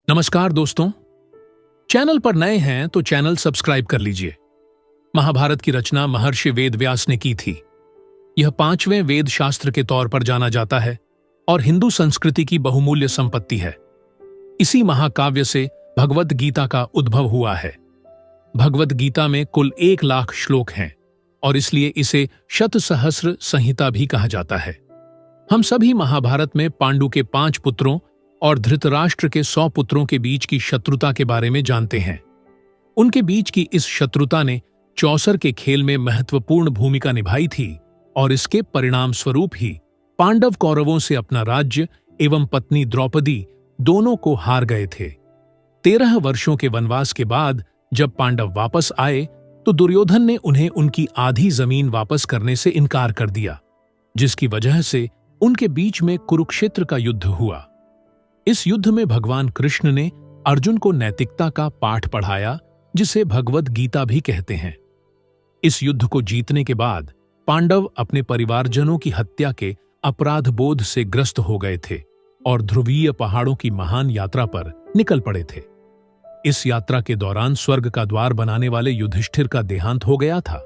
नमस्कार दोस्तों, चैनल पर नए हैं तो चैनल सब्सक्राइब कर लीजिए। महाभारत की रचना महर्षि वेदव्यास ने की थी। यह 5वें वेद शास्त्र के तौर पर जाना जाता है और हिंदू संस्कृति की बहुमूल्य संपत्ति है। इसी महाकाव्य से भगवद गीता का उद्भव हुआ है। भगवद गीता में कुल 1,00,000 श्लोक हैं और इसलिए इसे शतसहस्र संहिता भी कहा जाता है। हम सभी महाभारत में पांडु के 5 पुत्रों और धृतराष्ट्र के 100 पुत्रों के बीच की शत्रुता के बारे में जानते हैं। उनके बीच की इस शत्रुता ने चौसर के खेल में महत्वपूर्ण भूमिका निभाई थी और इसके परिणाम स्वरूप ही पांडव कौरवों से अपना राज्य एवं पत्नी द्रौपदी दोनों को हार गए थे। 13 वर्षों के वनवास के बाद जब पांडव वापस आए तो दुर्योधन ने उन्हें उनकी आधी जमीन वापस करने से इनकार कर दिया, जिसकी वजह से उनके बीच में कुरुक्षेत्र का युद्ध हुआ। इस युद्ध में भगवान कृष्ण ने अर्जुन को नैतिकता का पाठ पढ़ाया, जिसे भगवद गीता भी कहते हैं। इस युद्ध को जीतने के बाद पांडव अपने परिवारजनों की हत्या के अपराध बोध से ग्रस्त हो गए थे और ध्रुवीय पहाड़ों की महान यात्रा पर निकल पड़े थे। इस यात्रा के दौरान स्वर्ग का द्वार बनाने वाले युधिष्ठिर का देहांत हो गया था।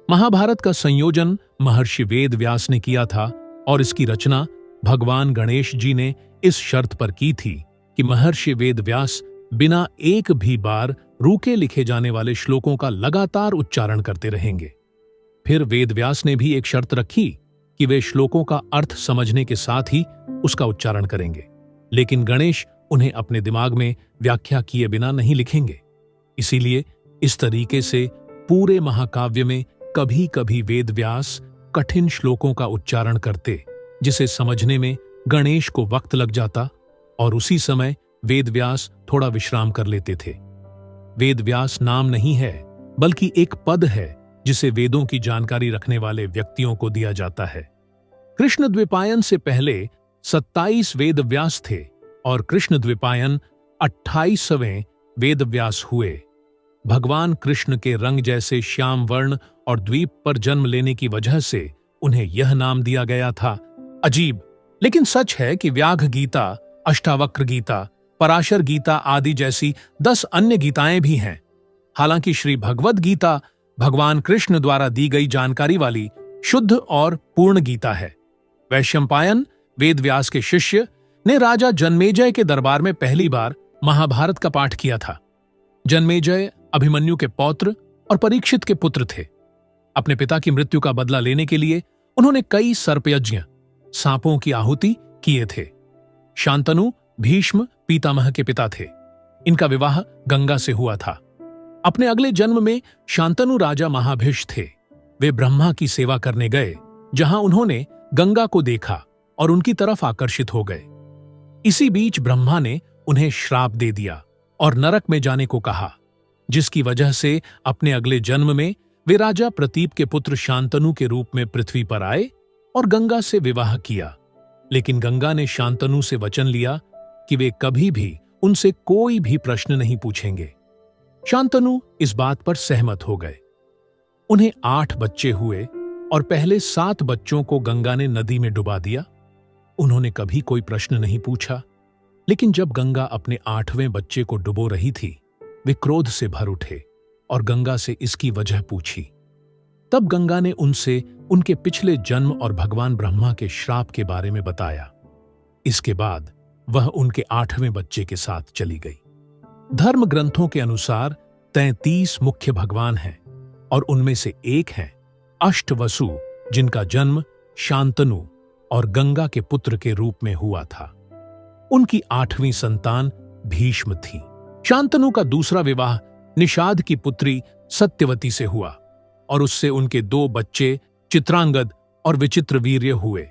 महाभारत का संयोजन महर्षि वेदव्यास ने किया था और इसकी रचना भगवान गणेश जी ने इस शर्त पर की थी कि महर्षि वेदव्यास बिना एक भी बार रूके लिखे जाने वाले श्लोकों का लगातार उच्चारण करते रहेंगे। फिर वेदव्यास ने भी एक शर्त रखी कि वे श्लोकों का अर्थ समझने के साथ ही उसका उच्चारण करेंगे, लेकिन गणेश उन्हें अपने दिमाग में व्याख्या किए बिना नहीं लिखेंगे। इसीलिए इस तरीके से पूरे महाकाव्य में कभी कभी वेदव्यास कठिन श्लोकों का उच्चारण करते, जिसे समझने में गणेश को वक्त लग जाता और उसी समय वेदव्यास थोड़ा विश्राम कर लेते थे। वेदव्यास नाम नहीं है, बल्कि एक पद है जिसे वेदों की जानकारी रखने वाले व्यक्तियों को दिया जाता है। कृष्ण द्विपायन से पहले 27 वेदव्यास थे और कृष्ण द्विपायन 28वें वेदव्यास हुए। भगवान कृष्ण के रंग जैसे श्याम वर्ण और द्वीप पर जन्म लेने की वजह से उन्हें यह नाम दिया गया था। अजीब लेकिन सच है कि व्याघ गीता, अष्टावक्र गीता, पराशर गीता आदि जैसी 10 अन्य गीताएं भी हैं। हालांकि श्री भगवद गीता भगवान कृष्ण द्वारा दी गई जानकारी वाली शुद्ध और पूर्ण गीता है। वैशंपायन, वेदव्यास के शिष्य, ने राजा जन्मेजय के दरबार में पहली बार महाभारत का पाठ किया था। जन्मेजय अभिमन्यु के पौत्र और परीक्षित के पुत्र थे। अपने पिता की मृत्यु का बदला लेने के लिए उन्होंने कई सर्पयज्ञ, सांपों की आहुति किए थे। शांतनु भीष्म पितामह के पिता थे। इनका विवाह गंगा से हुआ था। अपने अगले जन्म में शांतनु राजा महाभिष थे। वे ब्रह्मा की सेवा करने गए, जहां उन्होंने गंगा को देखा और उनकी तरफ आकर्षित हो गए। इसी बीच ब्रह्मा ने उन्हें श्राप दे दिया और नरक में जाने को कहा, जिसकी वजह से अपने अगले जन्म में वे राजा प्रतीप के पुत्र शांतनु के रूप में पृथ्वी पर आए और गंगा से विवाह किया। लेकिन गंगा ने शांतनु से वचन लिया कि वे कभी भी उनसे कोई भी प्रश्न नहीं पूछेंगे। शांतनु इस बात पर सहमत हो गए। उन्हें 8 बच्चे हुए और पहले 7 बच्चों को गंगा ने नदी में डुबा दिया। उन्होंने कभी कोई प्रश्न नहीं पूछा, लेकिन जब गंगा अपने 8वें बच्चे को डुबो रही थी, वे क्रोध से भर उठे और गंगा से इसकी वजह पूछी। तब गंगा ने उनसे उनके पिछले जन्म और भगवान ब्रह्मा के श्राप के बारे में बताया। इसके बाद वह उनके 8वें बच्चे के साथ चली गई। धर्म ग्रंथों के अनुसार 33 मुख्य भगवान हैं और उनमें से एक हैं अष्टवसु, जिनका जन्म शांतनु और गंगा के पुत्र के रूप में हुआ था। उनकी 8वीं संतान भीष्म थी। शांतनु का दूसरा विवाह निषाद की पुत्री सत्यवती से हुआ और उससे उनके 2 बच्चे चित्रांगद और विचित्रवीर्य हुए।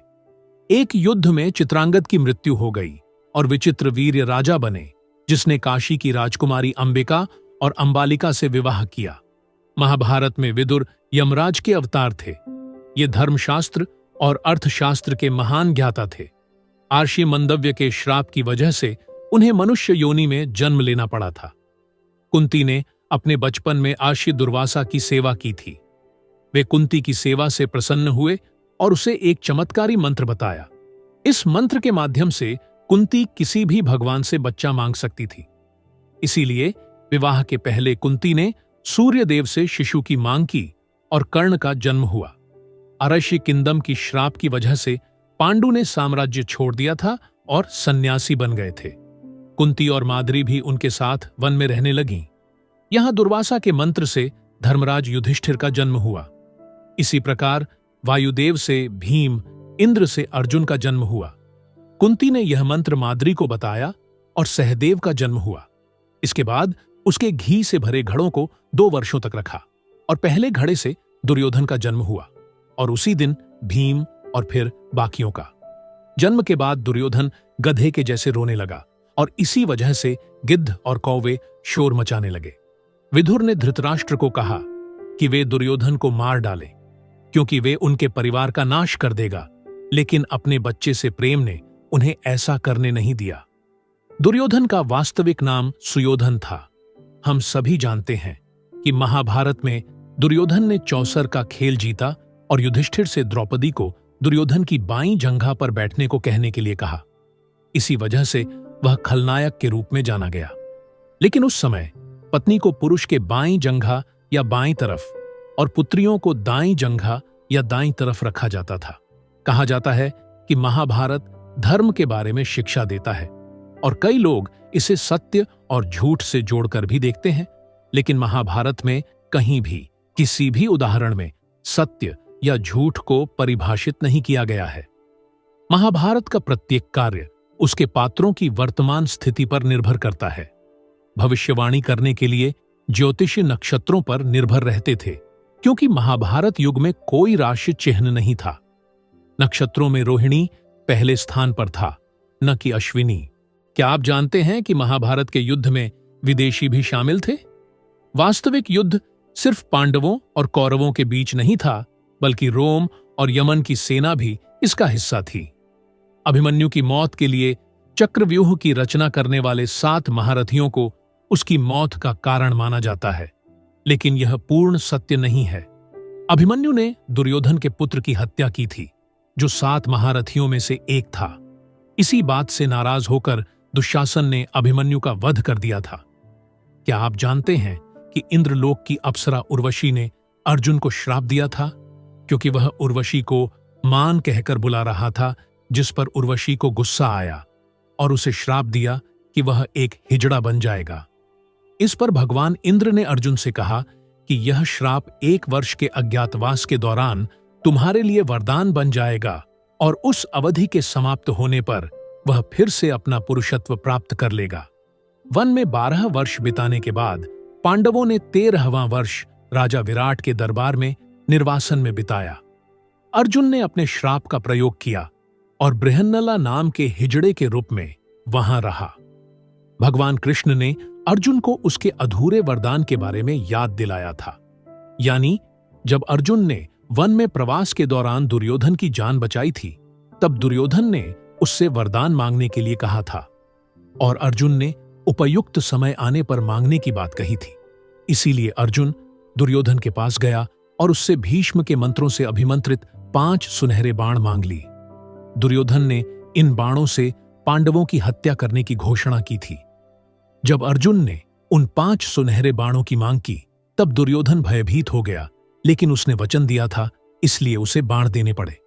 एक युद्ध में चित्रांगद की मृत्यु हो गई और विचित्रवीर्य राजा बने, जिसने काशी की राजकुमारी अंबिका और अंबालिका से विवाह किया। महाभारत में विदुर यमराज के अवतार थे। ये धर्मशास्त्र और अर्थशास्त्र के महान ज्ञाता थे। आर्षि मंदव्य के श्राप की वजह से उन्हें मनुष्य योनि में जन्म लेना पड़ा था। कुंती ने अपने बचपन में आर्षि दुर्वासा की सेवा की थी। वे कुंती की सेवा से प्रसन्न हुए और उसे एक चमत्कारी मंत्र बताया। इस मंत्र के माध्यम से कुंती किसी भी भगवान से बच्चा मांग सकती थी। इसीलिए विवाह के पहले कुंती ने सूर्य देव से शिशु की मांग की और कर्ण का जन्म हुआ। अरशी किंदम की श्राप की वजह से पांडु ने साम्राज्य छोड़ दिया था और सन्यासी बन गए थे। कुंती और माद्री भी उनके साथ वन में रहने लगीं। यहां दुर्वासा के मंत्र से धर्मराज युधिष्ठिर का जन्म हुआ। इसी प्रकार वायुदेव से भीम, इंद्र से अर्जुन का जन्म हुआ। कुंती ने यह मंत्र माद्री को बताया और सहदेव का जन्म हुआ। इसके बाद उसके घी से भरे घड़ों को 2 वर्षों तक रखा और पहले घड़े से दुर्योधन का जन्म हुआ और उसी दिन भीम और फिर बाकियों का। जन्म के बाद दुर्योधन गधे के जैसे रोने लगा और इसी वजह से गिद्ध और कौवे शोर मचाने लगे। विदुर ने धृतराष्ट्र को कहा कि वे दुर्योधन को मार डालें क्योंकि वे उनके परिवार का नाश कर देगा, लेकिन अपने बच्चे से प्रेम ने उन्हें ऐसा करने नहीं दिया। दुर्योधन का वास्तविक नाम सुयोधन था। हम सभी जानते हैं कि महाभारत में दुर्योधन ने चौसर का खेल जीता और युधिष्ठिर से द्रौपदी को दुर्योधन की बाईं जंघा पर बैठने को कहने के लिए कहा। इसी वजह से वह खलनायक के रूप में जाना गया। लेकिन उस समय पत्नी को पुरुष के बाईं जंघा या बाईं तरफ और पुत्रियों को दाईं जंघा या दाईं तरफ रखा जाता था। कहा जाता है कि महाभारत धर्म के बारे में शिक्षा देता है और कई लोग इसे सत्य और झूठ से जोड़कर भी देखते हैं, लेकिन महाभारत में कहीं भी किसी भी उदाहरण में सत्य या झूठ को परिभाषित नहीं किया गया है। महाभारत का प्रत्येक कार्य उसके पात्रों की वर्तमान स्थिति पर निर्भर करता है। भविष्यवाणी करने के लिए ज्योतिषी नक्षत्रों पर निर्भर रहते थे, क्योंकि महाभारत युग में कोई राशि चिह्न नहीं था। नक्षत्रों में रोहिणी पहले स्थान पर था, न कि अश्विनी। क्या आप जानते हैं कि महाभारत के युद्ध में विदेशी भी शामिल थे? वास्तविक युद्ध सिर्फ पांडवों और कौरवों के बीच नहीं था, बल्कि रोम और यमन की सेना भी इसका हिस्सा थी। अभिमन्यु की मौत के लिए चक्रव्यूह की रचना करने वाले 7 महारथियों को उसकी मौत का कारण माना जाता है, लेकिन यह पूर्ण सत्य नहीं है। अभिमन्यु ने दुर्योधन के पुत्र की हत्या की थी, जो 7 महारथियों में से एक था। इसी बात से नाराज होकर दुशासन ने अभिमन्यु का वध कर दिया था। क्या आप जानते हैं कि इंद्रलोक की अप्सरा उर्वशी ने अर्जुन को श्राप दिया था, क्योंकि वह उर्वशी को मान कहकर बुला रहा था, जिस पर उर्वशी को गुस्सा आया और उसे श्राप दिया कि वह एक हिजड़ा बन जाएगा। इस पर भगवान इंद्र ने अर्जुन से कहा कि यह श्राप 1 वर्ष के अज्ञातवास के दौरान तुम्हारे लिए वरदान बन जाएगा और उस अवधि के समाप्त होने पर वह फिर से अपना पुरुषत्व प्राप्त कर लेगा। वन में 12 वर्ष बिताने के बाद पांडवों ने 13वां वर्ष राजा विराट के दरबार में निर्वासन में बिताया। अर्जुन ने अपने श्राप का प्रयोग किया और बृहन्नला नाम के हिजड़े के रूप में वहां रहा। भगवान कृष्ण ने अर्जुन को उसके अधूरे वरदान के बारे में याद दिलाया था। यानी जब अर्जुन ने वन में प्रवास के दौरान दुर्योधन की जान बचाई थी, तब दुर्योधन ने उससे वरदान मांगने के लिए कहा था और अर्जुन ने उपयुक्त समय आने पर मांगने की बात कही थी। इसीलिए अर्जुन दुर्योधन के पास गया और उससे भीष्म के मंत्रों से अभिमंत्रित 5 सुनहरे बाण मांग ली। दुर्योधन ने इन बाणों से पांडवों की हत्या करने की घोषणा की थी। जब अर्जुन ने उन 5 सुनहरे बाणों की मांग की, तब दुर्योधन भयभीत हो गया, लेकिन उसने वचन दिया था, इसलिए उसे बाण देने पड़े।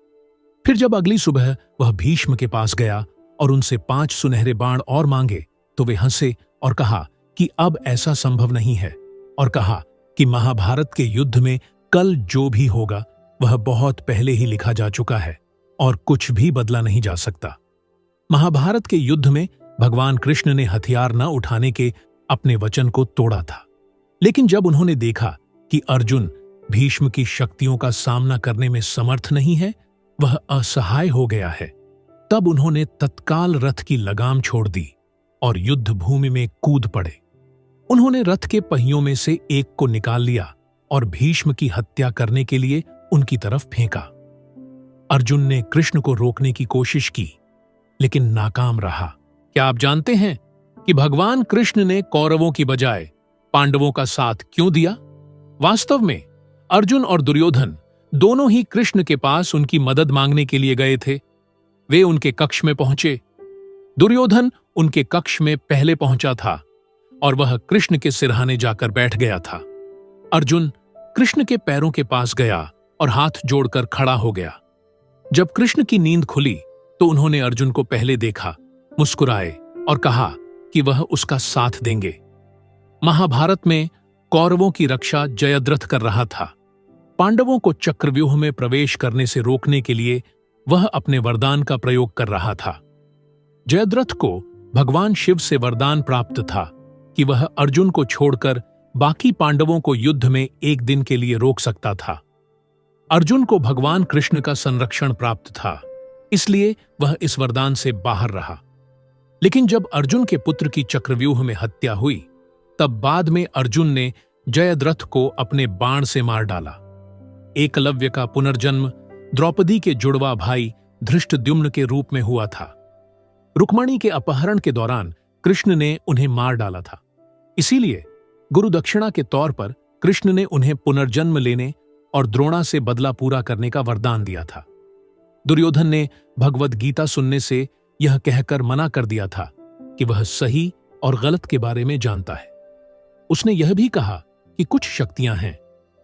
फिर जब अगली सुबह वह भीष्म के पास गया और उनसे 5 सुनहरे बाण और मांगे, तो वे हंसे और कहा कि अब ऐसा संभव नहीं है, और कहा कि महाभारत के युद्ध में कल जो भी होगा वह बहुत पहले ही लिखा जा चुका है और कुछ भी बदला नहीं जा सकता। महाभारत के युद्ध में भगवान कृष्ण ने हथियार न उठाने के अपने वचन को तोड़ा था, लेकिन जब उन्होंने देखा कि अर्जुन भीष्म की शक्तियों का सामना करने में समर्थ नहीं है, वह असहाय हो गया है, तब उन्होंने तत्काल रथ की लगाम छोड़ दी और युद्ध भूमि में कूद पड़े। उन्होंने रथ के पहियों में से एक को निकाल लिया और भीष्म की हत्या करने के लिए उनकी तरफ फेंका। अर्जुन ने कृष्ण को रोकने की कोशिश की, लेकिन नाकाम रहा। क्या आप जानते हैं कि भगवान कृष्ण ने कौरवों की बजाय पांडवों का साथ क्यों दिया? वास्तव में अर्जुन और दुर्योधन दोनों ही कृष्ण के पास उनकी मदद मांगने के लिए गए थे। वे उनके कक्ष में पहुंचे। दुर्योधन उनके कक्ष में पहले पहुंचा था और वह कृष्ण के सिरहाने जाकर बैठ गया था। अर्जुन कृष्ण के पैरों के पास गया और हाथ जोड़कर खड़ा हो गया। जब कृष्ण की नींद खुली तो उन्होंने अर्जुन को पहले देखा, मुस्कुराए और कहा कि वह उसका साथ देंगे। महाभारत में कौरवों की रक्षा जयद्रथ कर रहा था। पांडवों को चक्रव्यूह में प्रवेश करने से रोकने के लिए वह अपने वरदान का प्रयोग कर रहा था। जयद्रथ को भगवान शिव से वरदान प्राप्त था कि वह अर्जुन को छोड़कर बाकी पांडवों को युद्ध में एक दिन के लिए रोक सकता था। अर्जुन को भगवान कृष्ण का संरक्षण प्राप्त था, इसलिए वह इस वरदान से बाहर रहा। लेकिन जब अर्जुन के पुत्र की चक्रव्यूह में हत्या हुई, तब बाद में अर्जुन ने जयद्रथ को अपने बाण से मार डाला। एकलव्य का पुनर्जन्म द्रौपदी के जुड़वा भाई धृष्टद्युम्न के रूप में हुआ था। रुक्मणी के अपहरण के दौरान कृष्ण ने उन्हें मार डाला था। इसीलिए गुरु दक्षिणा के तौर पर कृष्ण ने उन्हें पुनर्जन्म लेने और द्रोणा से बदला पूरा करने का वरदान दिया था। दुर्योधन ने भगवद गीता सुनने से यह कहकर मना कर दिया था कि वह सही और गलत के बारे में जानता है। उसने यह भी कहा कि कुछ शक्तियां हैं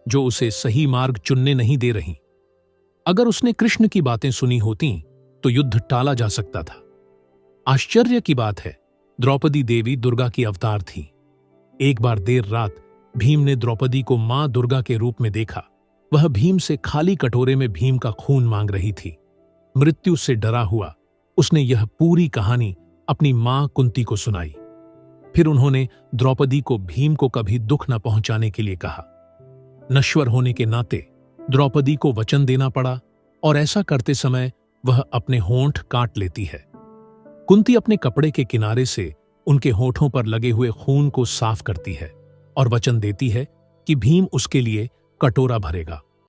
जो उसे सही मार्ग चुनने नहीं दे रही। अगर उसने कृष्ण की बातें सुनी होती तो युद्ध टाला जा सकता था। आश्चर्य की बात है, द्रौपदी देवी दुर्गा की अवतार थी। एक बार देर रात भीम ने द्रौपदी को मां दुर्गा के रूप में देखा। वह भीम से खाली कटोरे में भीम का खून मांग रही थी। मृत्यु से डरा हुआ उसने यह पूरी कहानी अपनी मां कुंती को सुनाई। फिर उन्होंने द्रौपदी को भीम को कभी दुख न पहुंचाने के लिए कहा। नश्वर होने के नाते द्रौपदी को वचन देना पड़ा और ऐसा करते समय वह अपने होंठ काट लेती है। कुंती अपने कपड़े के किनारे से उनके होठों पर लगे हुए खून को साफ करती है और वचन देती है कि भीम उसके लिए कटोरा भरेगा।